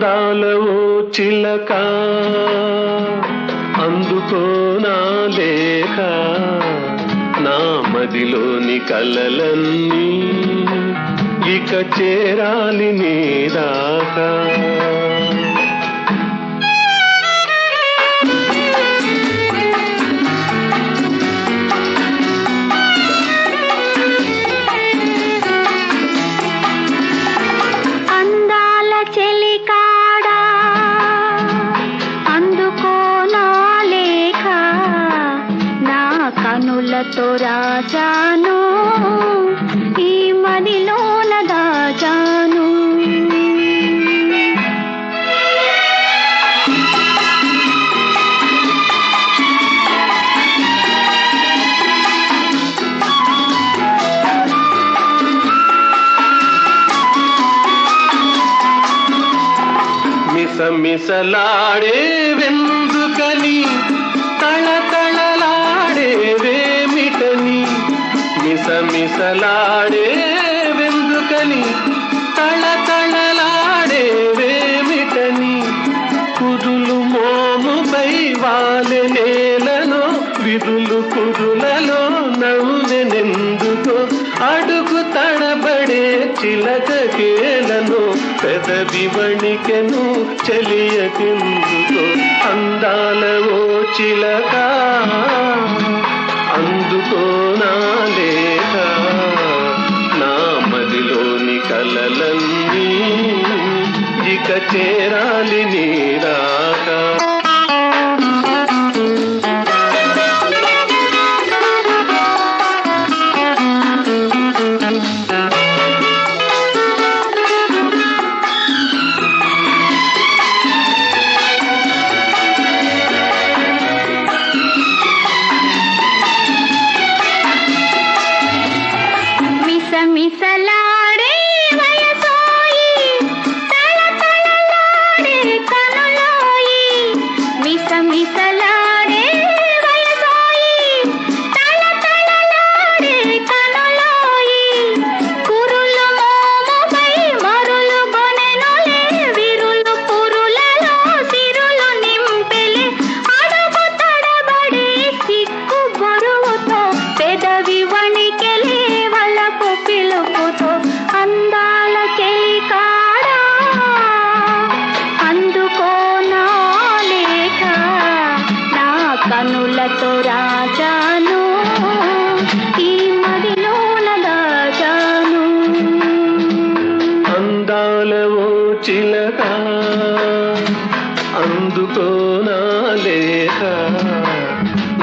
అందాల ఓ చిలక అందుకో నా లేఖ, నా మదిలోని కలలన్నీ ఇక చేరాలి నీ దాకా. కనులతో రాజాను ఈ మదిలోన దాచాను. మిసమిసలాడే వెందుకని తళతళలాడేవేమిటని, మిసమిసలాడే వెందుకని తళతళలాడేవేమిటని, కురులు మోముపై వాలె నేలను విరులు కురులలో నవ్వెనెందుకో, అడుగు తడబడే చిలకకేలను పెదవి వణికెను చెలియకెందుకో. అందాల ఓ చిలక అందుకో నా లేఖ, నా మదిలోని కలలన్నీ ఇక చేరాలి నీ దాకా. మిసమిసలాడే వయసోయి తళతళలాడే కనులోయి, మిసమిసలాడే వయసోయి తళతళలాడే కనులోయి, కురులు మోముపై మరులు గొనెనులే విరులు పురులలో సిరులు నింపెలే, అడుగు తడబడే సిగ్గు బరువుతో పెదవి వణికెలే వలపు పిలుపుతో. అందాల చెలికాడా అందుకో నా లేఖ, నా కనులతో రాజాను ఈ మదిలోన దాచాను. అందాల ఓ చిలక అందుకో నా లేఖ,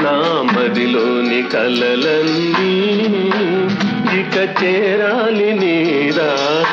నా మదిలోని కలలన్నీ ఇక చేరాలి నీ దాకా.